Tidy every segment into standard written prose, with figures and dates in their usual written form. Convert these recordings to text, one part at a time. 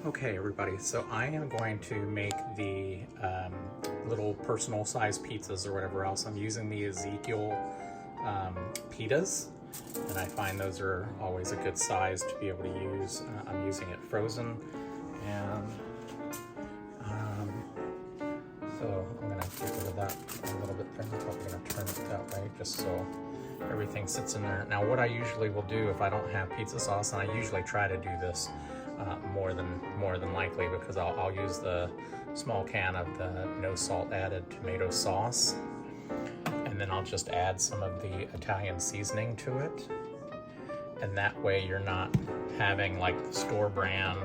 Okay, everybody, so I am going to make the little personal size pizzas or whatever else. I'm using the Ezekiel pitas, and I find those are always a good size to be able to use. I'm using it frozen, and so I'm going to get rid of that a little bit there. I'm probably going to turn it that way just so everything sits in there. Now what I usually will do if I don't have pizza sauce, and I usually try to do this more than likely, because I'll use the small can of the no salt added tomato sauce, and then I'll just add some of the Italian seasoning to it, and that way you're not having like the store brand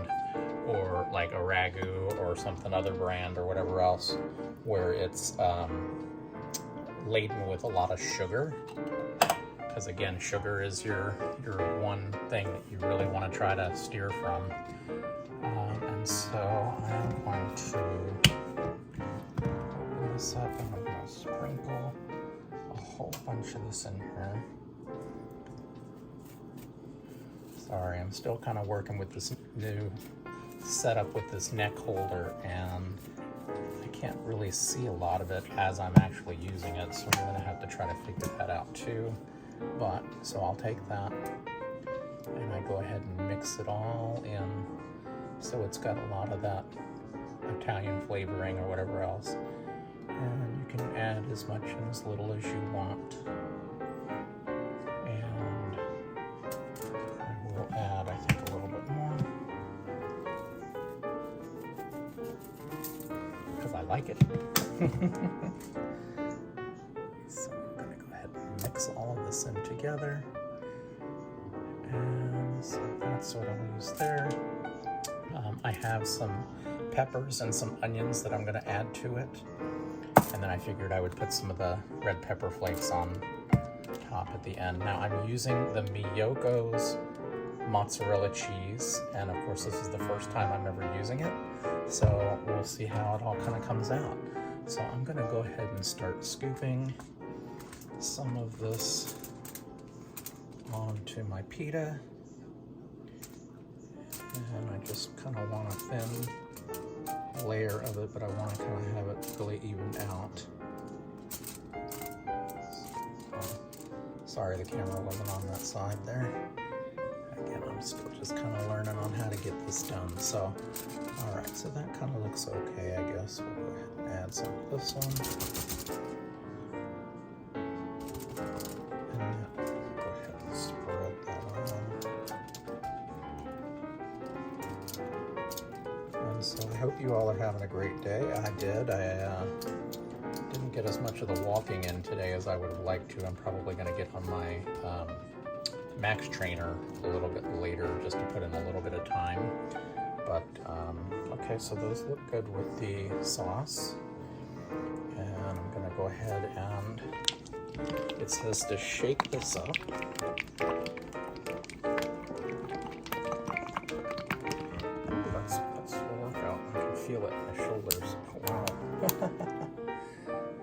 or like a ragu or something other brand or whatever else where it's laden with a lot of sugar. Because again, sugar is your one thing that you really want to try to steer from. And so I'm going to open this up, and I'm going to sprinkle a whole bunch of this in here. Sorry, I'm still kind of working with this new setup with this neck holder, and I can't really see a lot of it as I'm actually using it, so I'm going to have to try to figure that out too. But so I'll take that and I go ahead and mix it all in so it's got a lot of that Italian flavoring or whatever else, and you can add as much and as little as you want. And I will add, I think, a little bit more because I like it. So I'm going to go ahead and mix all of this in together. And so that's what I'll use there. I have some peppers and some onions that I'm going to add to it. And then I figured I would put some of the red pepper flakes on top at the end. Now I'm using the Miyoko'S mozzarella cheese. And of course this is the first time I'm ever using it. So we'll see how it all kind of comes out. So I'm going to go ahead and start scooping some of this onto my pita, and I just kind of want a thin layer of it, but I want to kind of have it really evened out. So, sorry the camera wasn't on that side there. Again, I'm still just kind of learning on how to get this done. So, all right, so that kind of looks okay, I guess. We'll go ahead and add some of this one. So I hope you all are having a great day. I did. I didn't get as much of the walking in today as I would have liked to. I'm probably going to get on my Max trainer a little bit later just to put in a little bit of time. But okay, so those look good with the sauce. And I'm going to go ahead and it says to shake this up. Feel it in my shoulders. Wow.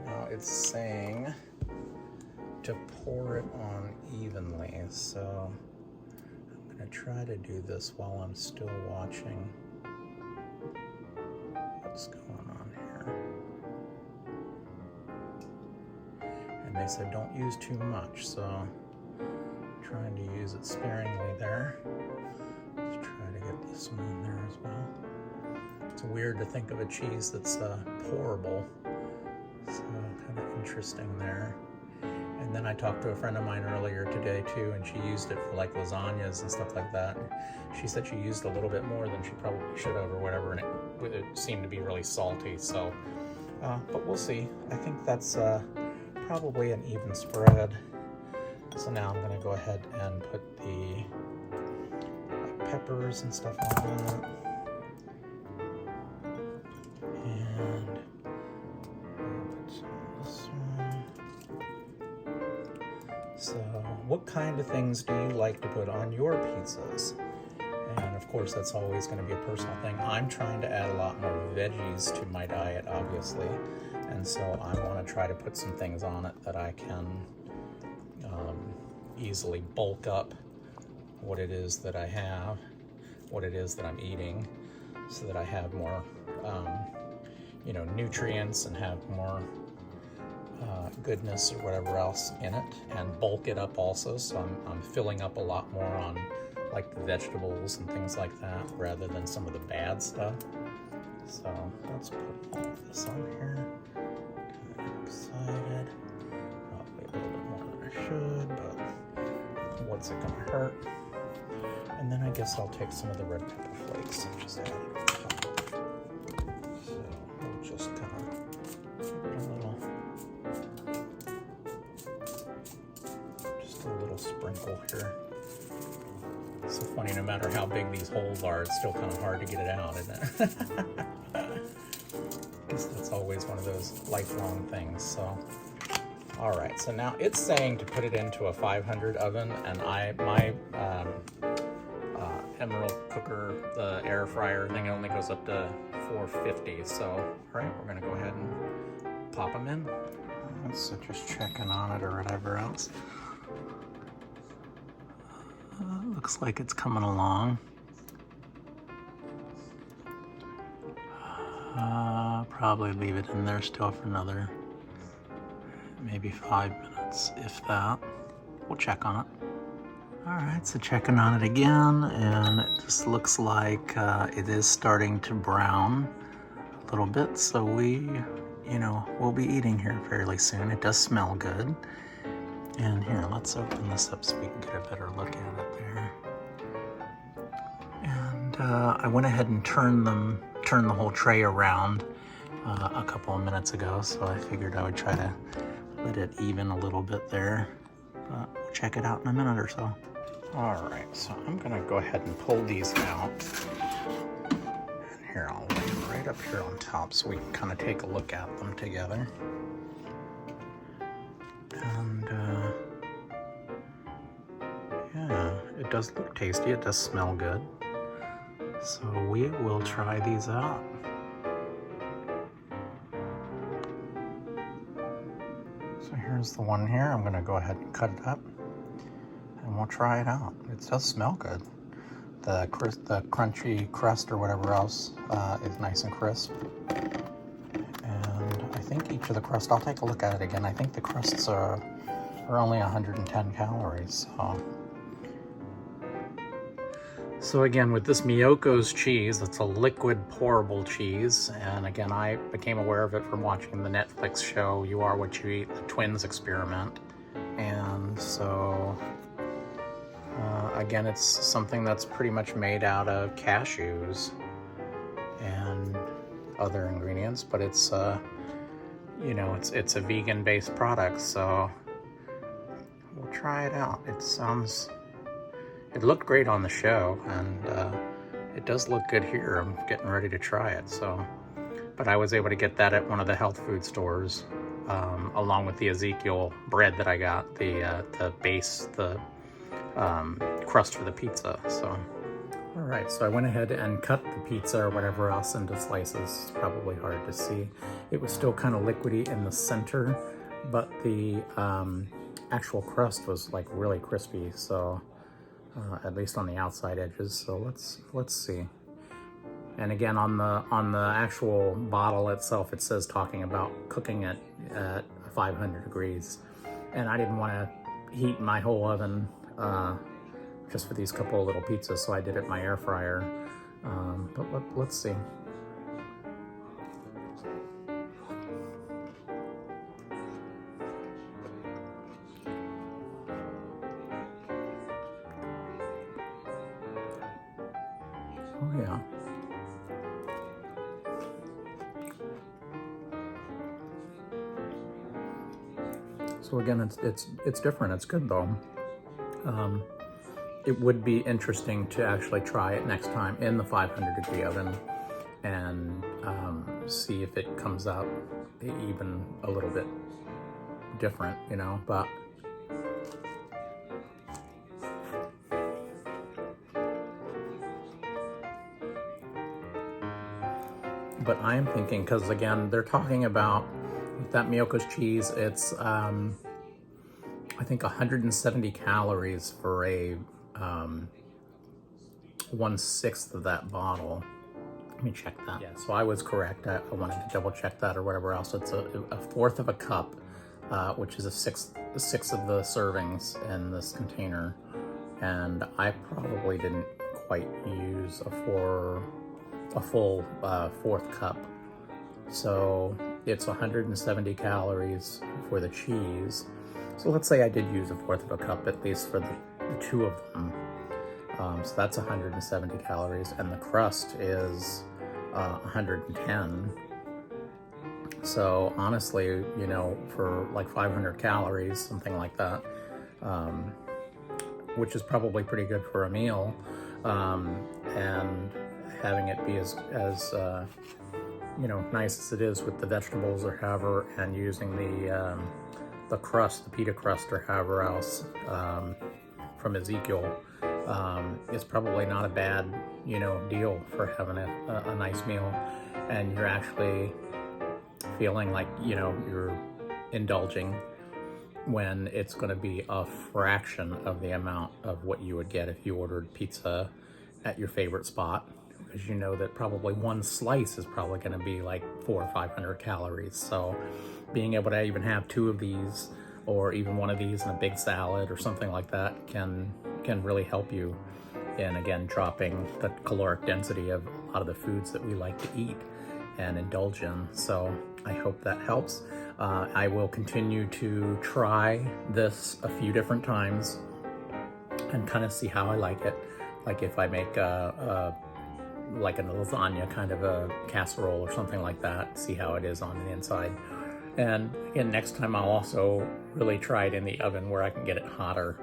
Now it's saying to pour it on evenly, so I'm going to try to do this while I'm still watching what's going on here. And they said don't use too much, so I'm trying to use it sparingly there. Let's try to get this one in there as well. It's weird to think of a cheese that's pourable, so kind of interesting there. And then I talked to a friend of mine earlier today too, and she used it for like lasagnas and stuff like that. She said she used a little bit more than she probably should have or whatever, and it seemed to be really salty. So, but we'll see. I think that's probably an even spread. So now I'm going to go ahead and put the peppers and stuff on that. So, what kind of things do you like to put on your pizzas? And of course, that's always going to be a personal thing. I'm trying to add a lot more veggies to my diet, obviously. And so I want to try to put some things on it that I can easily bulk up what it is that I have, what it is that I'm eating. so that I have more, you know, nutrients and have more goodness or whatever else in it, and bulk it up also. So I'm filling up a lot more on like the vegetables and things like that rather than some of the bad stuff. So let's put all of this on here. Kind of excited. Probably a little bit more than I should, but what's it gonna hurt? And then I guess I'll take some of the red pepper flakes and just add it on top. So we'll just kind of give it just a little sprinkle here. It's so funny, no matter how big these holes are, it's still kind of hard to get it out, isn't it? I guess that's always one of those lifelong things. So, all right, so now it's saying to put it into a 500 oven, and my Emerald cooker, the air fryer thing, only goes up to 450. So, all right, we're gonna go ahead and pop them in. So just checking on it or whatever else. Looks like it's coming along. Probably leave it in there still for another maybe 5 minutes, if that. We'll check on it. All right, so checking on it again, and it just looks like it is starting to brown a little bit. So we'll be eating here fairly soon. It does smell good. And here, let's open this up so we can get a better look at it there. And I went ahead and turned the whole tray around a couple of minutes ago, so I figured I would try to let it even a little bit there. But we'll check it out in a minute or so. All right, so I'm gonna go ahead and pull these out. And here, I'll lay them right up here on top so we can kind of take a look at them together. And yeah, it does look tasty. It does smell good. So we will try these out. So here's the one here. I'm gonna go ahead and cut it up, and we'll try it out. It does smell good. The crunchy crust or whatever else is nice and crisp. And I think each of the crust, I'll take a look at it again. I think the crusts are only 110 calories. So again, with this Miyoko's cheese, it's a liquid pourable cheese. And again, I became aware of it from watching the Netflix show, You Are What You Eat, the twins experiment. And so, again, it's something that's pretty much made out of cashews and other ingredients, but it's, it's a vegan-based product, so we'll try it out. It looked great on the show, and it does look good here. I'm getting ready to try it, so. But I was able to get that at one of the health food stores, along with the Ezekiel bread that I got, the base, the crust for the pizza, so. All right, so I went ahead and cut the pizza or whatever else into slices. It's probably hard to see. It was still kind of liquidy in the center, but the actual crust was like really crispy, so at least on the outside edges. So let's see. And again, on the actual bottle itself, it says talking about cooking it at 500 degrees. And I didn't want to heat my whole oven just for these couple of little pizzas, so I did it in my air fryer. But let's see. Oh yeah. So again, it's different. It's good though. It would be interesting to actually try it next time in the 500 degree oven and see if it comes out even a little bit different, but I am thinking, because again, they're talking about that Miyoko's cheese, it's I think 170 calories for a 1/6 of that bottle, Let me check that. Yeah, so I was correct. I wanted to double check that or whatever else. It's a fourth of a cup, which is a sixth of the servings in this container. And I probably didn't quite use a full fourth cup. So it's 170 calories for the cheese. So let's say I did use a fourth of a cup, at least for the two of them. So that's 170 calories, and the crust is 110. So honestly, you know, for like 500 calories, something like that, which is probably pretty good for a meal, and having it be as you know, nice as it is with the vegetables or however, and using the crust, the pita crust or however else from Ezekiel, is probably not a bad, you know, deal for having a nice meal, and you're actually feeling like, you know, you're indulging when it's going to be a fraction of the amount of what you would get if you ordered pizza at your favorite spot, because you know that probably one slice is probably going to be like 400 or 500 calories. So being able to even have two of these, or even one of these in a big salad or something like that, can really help you in, again, dropping the caloric density of a lot of the foods that we like to eat and indulge in. So I hope that helps. I will continue to try this a few different times and kind of see how I like it. Like if I make like a lasagna kind of a casserole or something like that, see how it is on the inside. And again, next time I'll also really try it in the oven where I can get it hotter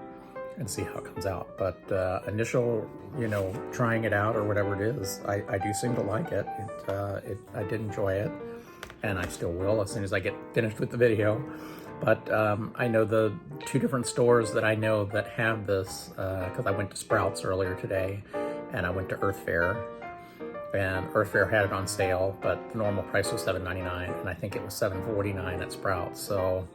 and see how it comes out. But initial, you know, trying it out or whatever it is, I do seem to like it. I did enjoy it, and I still will as soon as I get finished with the video. But I know the two different stores that I know that have this, because I went to Sprouts earlier today, and I went to Earth Fare, and Earth Fare had it on sale, but the normal price was $7.99, and I think it was $7.49 at Sprouts. So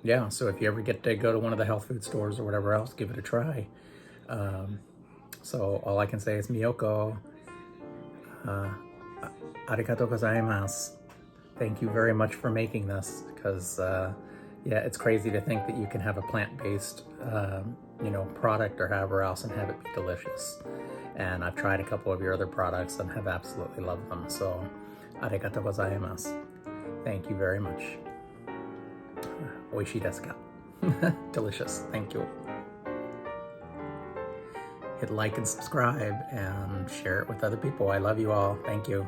yeah, so if you ever get to go to one of the health food stores or whatever else, give it a try. So all I can say is Miyoko, arigatou gozaimasu. Thank you very much for making this, because yeah, it's crazy to think that you can have a plant-based you know, product or however else and have it be delicious. And I've tried a couple of your other products and have absolutely loved them. So arigatou gozaimasu. Thank you very much. Oishii desu ka? Delicious. Thank you. Hit like and subscribe and share it with other people. I love you all. Thank you.